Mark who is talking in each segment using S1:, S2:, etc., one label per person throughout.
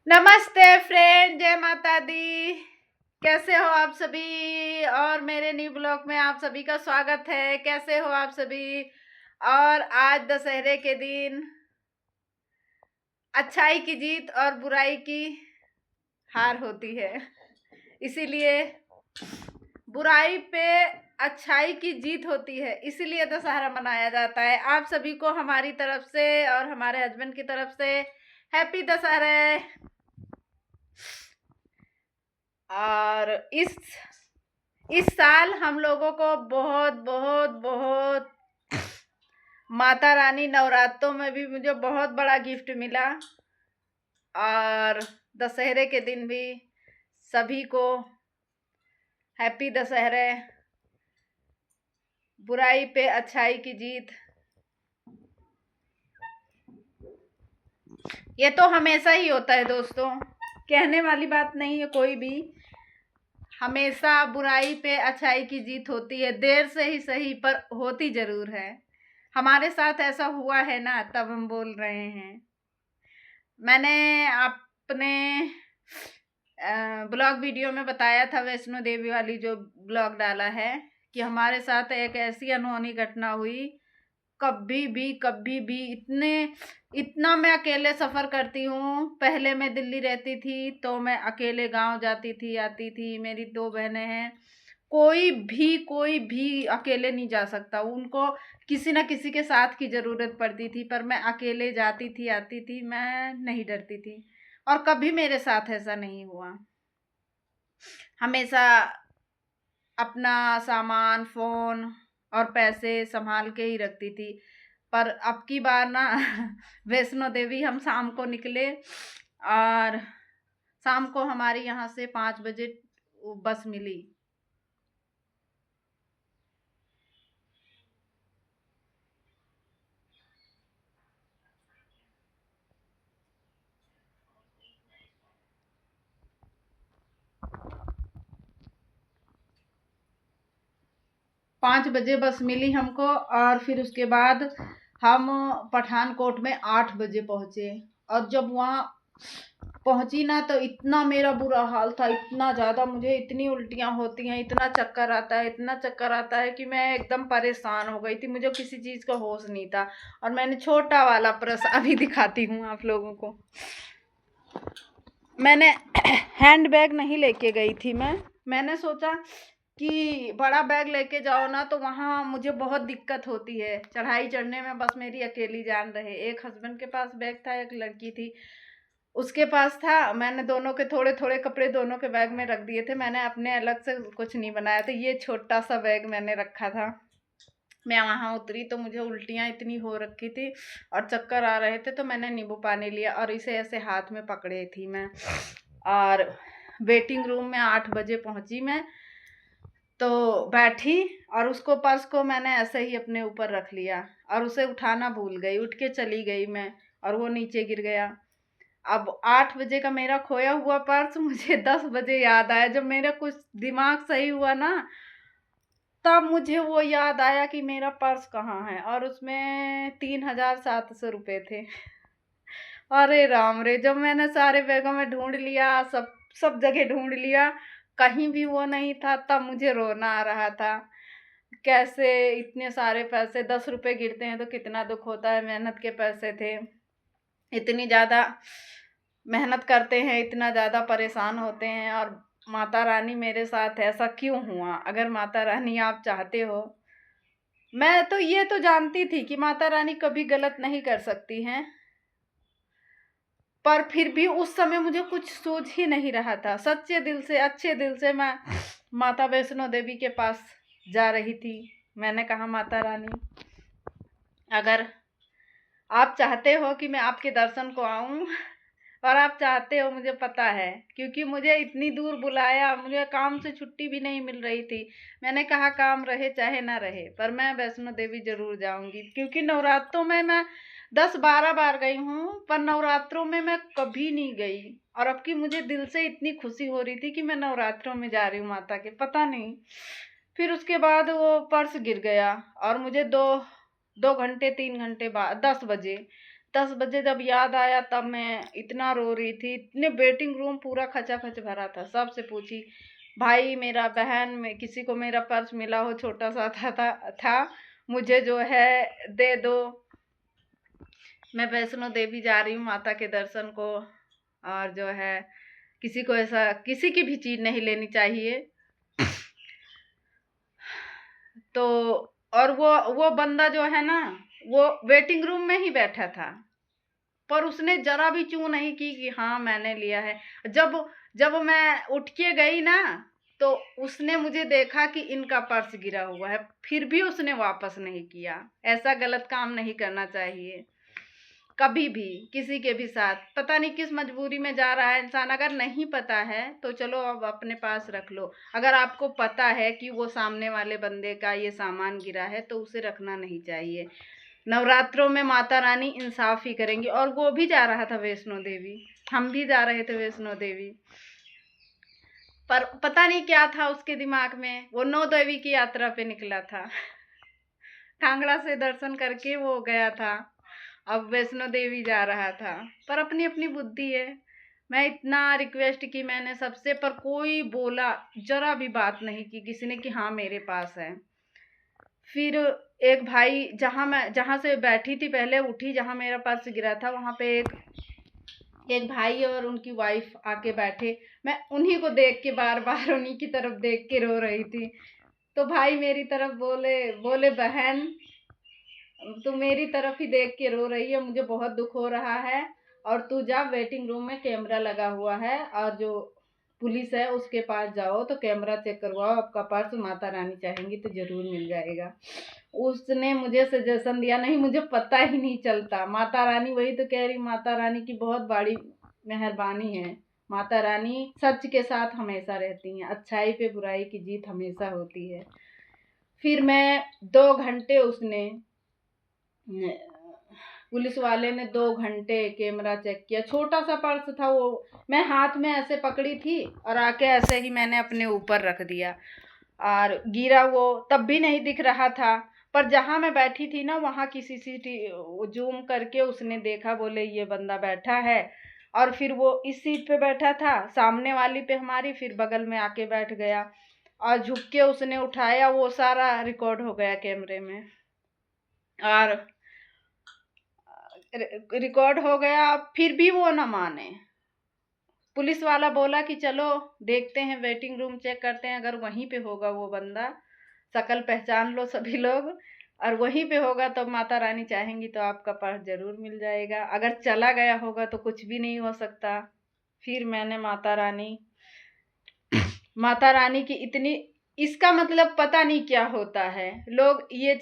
S1: नमस्ते फ्रेंड, जय माता दी। कैसे हो आप सभी? और मेरे न्यू ब्लॉग में आप सभी का स्वागत है। कैसे हो आप सभी? और आज दशहरे के दिन अच्छाई की जीत और बुराई की हार होती है, इसीलिए बुराई पे अच्छाई की जीत होती है, इसीलिए दशहरा मनाया जाता है। आप सभी को हमारी तरफ से और हमारे हस्बैंड की तरफ से हैप्पी दशहरा। और इस साल हम लोगों को बहुत बहुत बहुत माता रानी नवरात्रों में भी मुझे बहुत बड़ा गिफ्ट मिला। और दशहरे के दिन भी सभी को हैप्पी दशहरे। बुराई पे अच्छाई की जीत, ये तो हमेशा ही होता है दोस्तों, कहने वाली बात नहीं है कोई भी। हमेशा बुराई पे अच्छाई की जीत होती है, देर से ही सही पर होती जरूर है। हमारे साथ ऐसा हुआ है ना, तब हम बोल रहे हैं। मैंने अपने ब्लॉग वीडियो में बताया था, वैष्णो देवी वाली जो ब्लॉग डाला है, कि हमारे साथ एक ऐसी अनहोनी घटना हुई। कभी भी इतना मैं अकेले सफ़र करती हूँ। पहले मैं दिल्ली रहती थी तो मैं अकेले गांव जाती थी, आती थी। मेरी 2 बहनें हैं। कोई भी अकेले नहीं जा सकता, उनको किसी ना किसी के साथ की ज़रूरत पड़ती थी। पर मैं अकेले जाती थी, आती थी, मैं नहीं डरती थी। और कभी मेरे साथ ऐसा नहीं हुआ। हमेशा अपना सामान, फ़ोन और पैसे संभाल के ही रखती थी। पर अब की बार ना वैष्णो देवी हम शाम को निकले, और शाम को हमारे यहाँ से 5 बजे बस मिली। 5 बजे बस मिली हमको, और फिर उसके बाद हम पठानकोट में 8 बजे पहुँचे। और जब वहाँ पहुँची ना, तो इतना मेरा बुरा हाल था, इतना ज़्यादा, मुझे इतनी उल्टियाँ होती हैं, इतना चक्कर आता है, इतना चक्कर आता है कि मैं एकदम परेशान हो गई थी। मुझे किसी चीज़ का होश नहीं था। और मैंने छोटा वाला पर्स अभी दिखाती हूँ आप लोगों को। मैंने हैंड बैग नहीं लेके गई थी। मैंने सोचा कि बड़ा बैग लेके जाओ ना तो वहाँ मुझे बहुत दिक्कत होती है चढ़ाई चढ़ने में। बस मेरी अकेली जान रहे। एक हस्बैंड के पास बैग था, एक लड़की थी उसके पास था। मैंने दोनों के थोड़े थोड़े कपड़े दोनों के बैग में रख दिए थे। मैंने अपने अलग से कुछ नहीं बनाया था। ये छोटा सा बैग मैंने रखा था। मैं वहाँ उतरी तो मुझे उल्टियाँ इतनी हो रखी थी और चक्कर आ रहे थे, तो मैंने नींबू पानी लिया और इसे ऐसे हाथ में पकड़े थी मैं। और वेटिंग रूम में 8 बजे पहुँची मैं, तो बैठी और उसको, पर्स को मैंने ऐसे ही अपने ऊपर रख लिया और उसे उठाना भूल गई। उठ के चली गई मैं और वो नीचे गिर गया। अब 8 बजे का मेरा खोया हुआ पर्स मुझे 10 बजे याद आया। जब मेरा कुछ दिमाग सही हुआ ना, तब मुझे वो याद आया कि मेरा पर्स कहाँ है, और उसमें 3,700 रुपये थे। अरे राम रे! जब मैंने सारे बैगों में ढूंढ लिया, सब सब जगह ढूंढ लिया, कहीं भी वो नहीं था, तब मुझे रोना आ रहा था। कैसे इतने सारे पैसे, 10 रुपए गिरते हैं तो कितना दुख होता है। मेहनत के पैसे थे, इतनी ज़्यादा मेहनत करते हैं, इतना ज़्यादा परेशान होते हैं। और माता रानी मेरे साथ ऐसा क्यों हुआ? अगर माता रानी आप चाहते हो, मैं तो ये तो जानती थी कि माता रानी कभी गलत नहीं कर सकती हैं, पर फिर भी उस समय मुझे कुछ सूझ ही नहीं रहा था। सच्चे दिल से, अच्छे दिल से मैं माता वैष्णो देवी के पास जा रही थी। मैंने कहा, माता रानी, अगर आप चाहते हो कि मैं आपके दर्शन को आऊं, और आप चाहते हो, मुझे पता है, क्योंकि मुझे इतनी दूर बुलाया, मुझे काम से छुट्टी भी नहीं मिल रही थी। मैंने कहा, काम रहे चाहे ना रहे, पर मैं वैष्णो देवी जरूर जाऊंगी। क्योंकि नवरात्रों में मैं 10-12 बार गई हूँ, पर नवरात्रों में मैं कभी नहीं गई। और अब की मुझे दिल से इतनी खुशी हो रही थी कि मैं नवरात्रों में जा रही हूँ माता के, पता नहीं। फिर उसके बाद वो पर्स गिर गया और मुझे 2 घंटे 3 घंटे बाद 10 बजे 10 बजे जब याद आया तब मैं इतना रो रही थी, इतने वेटिंग रूम पूरा खचाखच भरा था। सबसे पूछी, भाई मेरा बहन में किसी को मेरा पर्स मिला हो, छोटा सा था मुझे जो है दे दो। मैं वैष्णो देवी जा रही हूँ माता के दर्शन को, और जो है किसी को ऐसा किसी की भी चीज नहीं लेनी चाहिए। तो और वो बंदा जो है ना, वो वेटिंग रूम में ही बैठा था, पर उसने जरा भी चू नहीं की कि हाँ मैंने लिया है। जब मैं उठ के गई ना, तो उसने मुझे देखा कि इनका पर्स गिरा हुआ है, फिर भी उसने वापस नहीं किया। ऐसा गलत काम नहीं करना चाहिए कभी भी किसी के भी साथ। पता नहीं किस मजबूरी में जा रहा है इंसान। अगर नहीं पता है तो चलो अब अपने पास रख लो। अगर आपको पता है कि वो सामने वाले बंदे का ये सामान गिरा है तो उसे रखना नहीं चाहिए। नवरात्रों में माता रानी इंसाफ ही करेंगी। और वो भी जा रहा था वैष्णो देवी, हम भी जा रहे थे वैष्णो देवी, पर पता नहीं क्या था उसके दिमाग में। वो 9 देवी की यात्रा पे निकला था, कांगड़ा से दर्शन करके वो गया था, अब वैष्णो देवी जा रहा था। पर अपनी अपनी बुद्धि है। मैं इतना रिक्वेस्ट की मैंने सबसे, पर कोई बोला, जरा भी बात नहीं की किसी ने कि हाँ मेरे पास है। फिर एक भाई, जहाँ से बैठी थी पहले उठी, जहाँ मेरा पर्स गिरा था वहाँ पे एक भाई और उनकी वाइफ आके बैठे। मैं उन्हीं को देख के बार बार उन्हीं की तरफ देख के रो रही थी। तो भाई मेरी तरफ बोले बहन तू मेरी तरफ ही देख के रो रही है, मुझे बहुत दुख हो रहा है, और तू जा वेटिंग रूम में कैमरा लगा हुआ है और जो पुलिस है उसके पास जाओ तो कैमरा चेक करवाओ, आपका पर्स माता रानी चाहेंगी तो जरूर मिल जाएगा। उसने मुझे सजेशन दिया, नहीं मुझे पता ही नहीं चलता। माता रानी, वही तो कह रही, माता रानी की बहुत बड़ी मेहरबानी है। माता रानी सच के साथ हमेशा रहती हैं, अच्छाई पे बुराई की जीत हमेशा होती है। फिर मैं 2 घंटे पुलिस वाले ने 2 घंटे कैमरा चेक किया। छोटा सा पर्स था वो, मैं हाथ में ऐसे पकड़ी थी और आके ऐसे ही मैंने अपने ऊपर रख दिया, और गिरा वो तब भी नहीं दिख रहा था। पर जहाँ मैं बैठी थी ना वहाँ की सीसीटीवी जूम करके उसने देखा, बोले ये बंदा बैठा है। और फिर वो इस सीट पे बैठा था, सामने वाली पे हमारी, फिर बगल में आके बैठ गया और झुक के उसने उठाया। वो सारा रिकॉर्ड हो गया कैमरे में, और रिकॉर्ड हो गया। फिर भी वो ना माने। पुलिस वाला बोला कि चलो देखते हैं, वेटिंग रूम चेक करते हैं, अगर वहीं पे होगा वो बंदा, शक्ल पहचान लो सभी लोग, और वहीं पे होगा तो माता रानी चाहेंगी तो आपका पर्स जरूर मिल जाएगा। अगर चला गया होगा तो कुछ भी नहीं हो सकता। फिर मैंने माता रानी की इतनी, इसका मतलब पता नहीं क्या होता है। लोग ये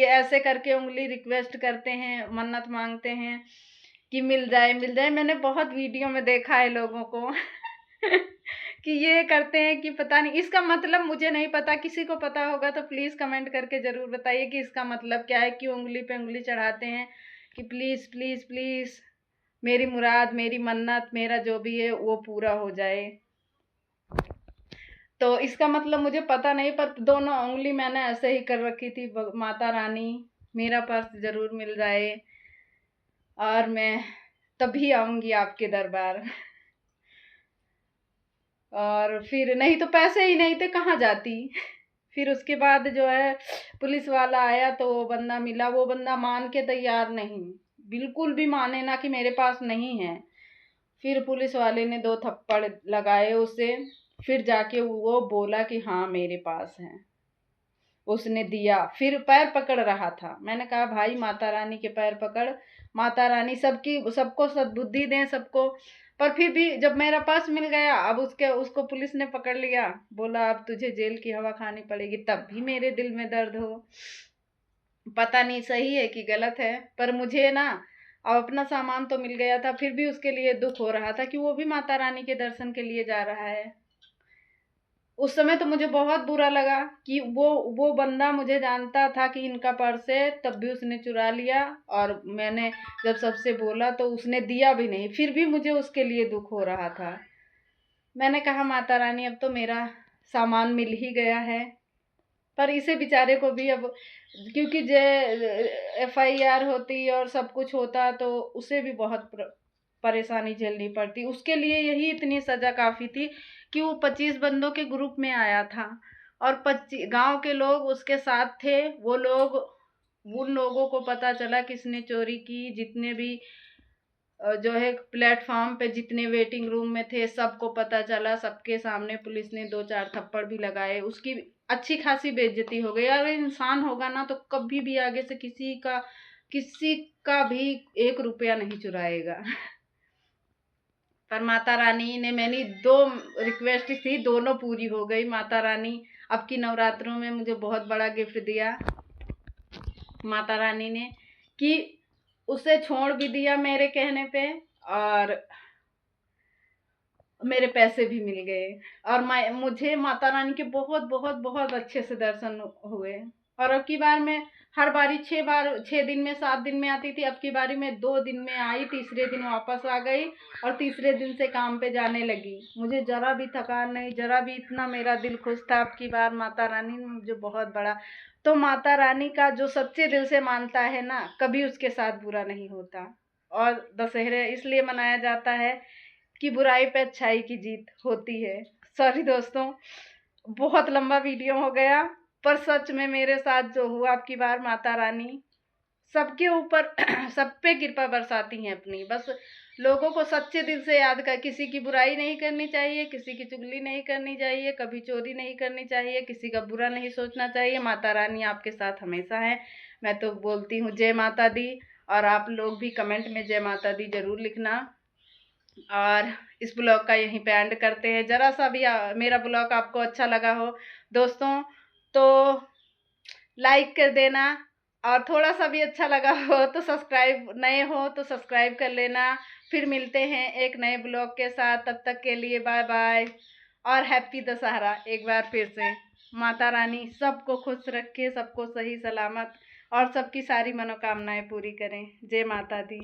S1: ऐसे करके उंगली रिक्वेस्ट करते हैं, मन्नत मांगते हैं कि मिल जाए मिल जाए। मैंने बहुत वीडियो में देखा है लोगों को कि ये करते हैं कि पता नहीं, इसका मतलब मुझे नहीं पता। किसी को पता होगा तो प्लीज कमेंट करके जरूर बताइए कि इसका मतलब क्या है, कि उंगली पे उंगली चढ़ाते हैं कि प्लीज प्लीज प्लीज मेरी मुराद, मेरी मन्नत, मेरा जो भी है वो पूरा हो जाए। तो इसका मतलब मुझे पता नहीं, पर दोनों उंगली मैंने ऐसे ही कर रखी थी, माता रानी मेरा पर्स जरूर मिल जाए और मैं तभी आऊंगी आपके दरबार। और फिर नहीं तो पैसे ही नहीं थे कहाँ जाती। फिर उसके बाद जो है पुलिस वाला आया तो वो बंदा मिला। वो बंदा मान के तैयार नहीं, बिल्कुल भी माने ना कि मेरे पास नहीं है। फिर पुलिस वाले ने 2 थप्पड़ लगाए उसे, फिर जाके वो बोला कि हाँ मेरे पास है। उसने दिया, फिर पैर पकड़ रहा था। मैंने कहा भाई माता रानी के पैर पकड़, माता रानी सबको सद्बुद्धि दें सबको। पर फिर भी जब मेरा पर्स मिल गया, अब उसको पुलिस ने पकड़ लिया, बोला अब तुझे जेल की हवा खानी पड़ेगी। तब भी मेरे दिल में दर्द हो, पता नहीं सही है कि गलत है, पर मुझे ना अब अपना सामान तो मिल गया था, फिर भी उसके लिए दुख हो रहा था कि वो भी माता रानी के दर्शन के लिए जा रहा है। उस समय तो मुझे बहुत बुरा लगा कि वो बंदा मुझे जानता था कि इनका पर्स है, तब भी उसने चुरा लिया। और मैंने जब सबसे बोला तो उसने दिया भी नहीं, फिर भी मुझे उसके लिए दुख हो रहा था। मैंने कहा माता रानी अब तो मेरा सामान मिल ही गया है, पर इसे बेचारे को भी अब, क्योंकि जे FIR होती और सब कुछ होता तो उसे भी बहुत परेशानी झेलनी पड़ती। उसके लिए यही इतनी सजा काफ़ी थी कि वो 25 बंदों के ग्रुप में आया था और 25 गांव के लोग उसके साथ थे। वो लोग, उन लोगों को पता चला किसने चोरी की, जितने भी जो है प्लेटफॉर्म पे जितने वेटिंग रूम में थे सबको पता चला। सबके सामने पुलिस ने 2-4 थप्पड़ भी लगाए। उसकी अच्छी खासी बेइज्जती हो गई। अगर इंसान होगा ना तो कभी भी आगे से किसी का भी 1 रुपया नहीं चुराएगा। पर माता रानी ने, मैंने 2 रिक्वेस्ट थी, दोनों पूरी हो गई। माता रानी अब की नवरात्रों में मुझे बहुत बड़ा गिफ्ट दिया माता रानी ने, कि उसे छोड़ भी दिया मेरे कहने पे और मेरे पैसे भी मिल गए। और मुझे माता रानी के बहुत बहुत बहुत अच्छे से दर्शन हुए। और अब की बार मैं हर बारी 6 दिन में 7 दिन में आती थी। अब की बारी मैं 2 दिन में आई, तीसरे दिन वापस आ गई और तीसरे दिन से काम पे जाने लगी। मुझे जरा भी थकान नहीं, जरा भी, इतना मेरा दिल खुश था। अब की बार माता रानी ने मुझे बहुत बड़ा, तो माता रानी का जो सच्चे दिल से मानता है ना, कभी उसके साथ बुरा नहीं होता। और दशहरे इसलिए मनाया जाता है कि बुराई पे अच्छाई की जीत होती है। सॉरी दोस्तों, बहुत लंबा वीडियो हो गया, पर सच में मेरे साथ जो हुआ, अब की बार माता रानी सबके ऊपर सब पे कृपा बरसाती हैं अपनी। बस लोगों को सच्चे दिल से याद कर, किसी की बुराई नहीं करनी चाहिए, किसी की चुगली नहीं करनी चाहिए, कभी चोरी नहीं करनी चाहिए, किसी का बुरा नहीं सोचना चाहिए। माता रानी आपके साथ हमेशा है। मैं तो बोलती हूँ जय माता दी। और आप लोग भी कमेंट में जय माता दी जरूर लिखना। और इस ब्लॉग का यहीं पे एंड करते हैं। जरा सा भी मेरा ब्लॉग आपको अच्छा लगा हो दोस्तों तो लाइक कर देना, और थोड़ा सा भी अच्छा लगा हो तो सब्सक्राइब, नए हो तो सब्सक्राइब कर लेना। फिर मिलते हैं एक नए ब्लॉग के साथ, तब तक के लिए बाय बाय और हैप्पी दशहरा एक बार फिर से। माता रानी सबको खुश रखे, सबको सही सलामत और सबकी सारी मनोकामनाएं पूरी करें। जय माता दी।